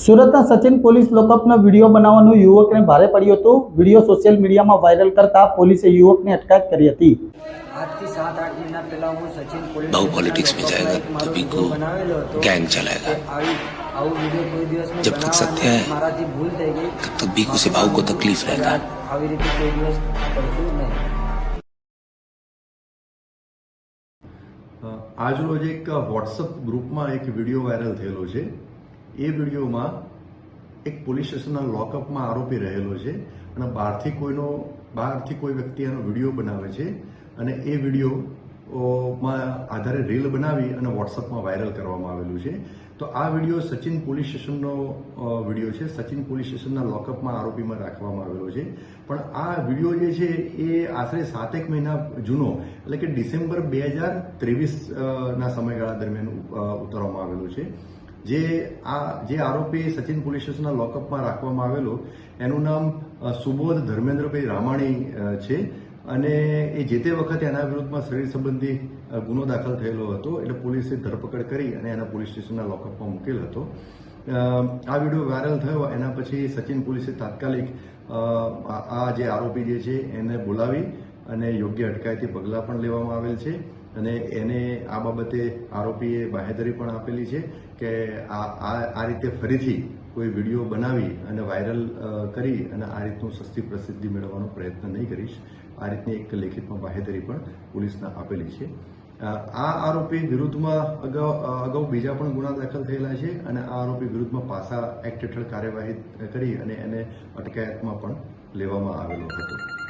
સુરતના Sachin police લોકઅપનો video બનાવવાનું યુવકને ભારે પડ્યું હતું। વિડીયો સોશિયલ મીડિયામાં વાયરલ કરતા પોલીસે યુવકની અટકાયત કરી હતી। आज की 7-8 महीना पहला हूँ सचिन पुलिस बहु पॉलिटिक्स में जाएगा तो भी को गैंग चलाएगा। कोई दिवस में जब तक सत्य है माराथी भूल जाएगी तब तक भी किसी भाव को तकलीफ रहेगा। આવી રીતે કોઈ દિવસ કરશું નહીં। આજરોજ એક વોટ્સઅપ ગ્રુપમાં એક વિડીયો વાયરલ થયેલો છે। એ વિડીયોમાં એક પોલીસ સ્ટેશનના લોકઅપમાં આરોપી રહેલો છે અને બહારથી કોઈ વ્યક્તિ એનો વિડીયો બનાવે છે અને એ વિડીયોમાં આધારે રીલ બનાવી અને વોટ્સઅપમાં વાયરલ કરવામાં આવેલું છે। તો આ વિડીયો સચિન પોલીસ સ્ટેશનનો વિડીયો છે। સચિન પોલીસ સ્ટેશનના લોકઅપમાં આરોપીમાં રાખવામાં આવેલો છે। પણ આ વિડીયો જે છે એ આશરે 7 મહિના જૂનો એટલે કે ડિસેમ્બર 2023 ના સમયગાળા દરમિયાન ઉતારવામાં આવેલો છે। જે આરોપી સચિન પોલીસ સ્ટેશનના લોકઅપમાં રાખવામાં આવેલો એનું નામ સુબોધ ધર્મેન્દ્રભાઈ રામાણી છે અને એ જે તે વખતે એના વિરુદ્ધમાં શરીર સંબંધી ગુનો દાખલ થયેલો હતો એટલે પોલીસે ધરપકડ કરી અને એના પોલીસ સ્ટેશનના લોકઅપમાં મૂકેલ હતો। આ વિડીયો વાયરલ થયો એના પછી સચિન પોલીસે તાત્કાલિક આ જે આરોપી જે છે એને બોલાવી અને યોગ્ય અટકાયતી પગલાં પણ લેવામાં આવેલ છે અને એને આ બાબતે આરોપીએ બાહેધરી પણ આપેલી છે કે આ રીતે ફરીથી કોઈ વિડીયો બનાવી અને વાયરલ કરી અને આ રીતનું સસ્તી પ્રસિદ્ધિ મેળવવાનો પ્રયત્ન નહીં કરીશ। આ રીતની એક લેખિતમાં બાહેધરી પણ પોલીસને આપેલી છે। આ આરોપી વિરુદ્ધમાં અગાઉ બીજા પણ ગુના દાખલ થયેલા છે અને આ આરોપી વિરુદ્ધમાં પાસા એક્ટ હેઠળ કાર્યવાહી કરી અને એને અટકાયતમાં પણ લેવામાં આવેલો હતો।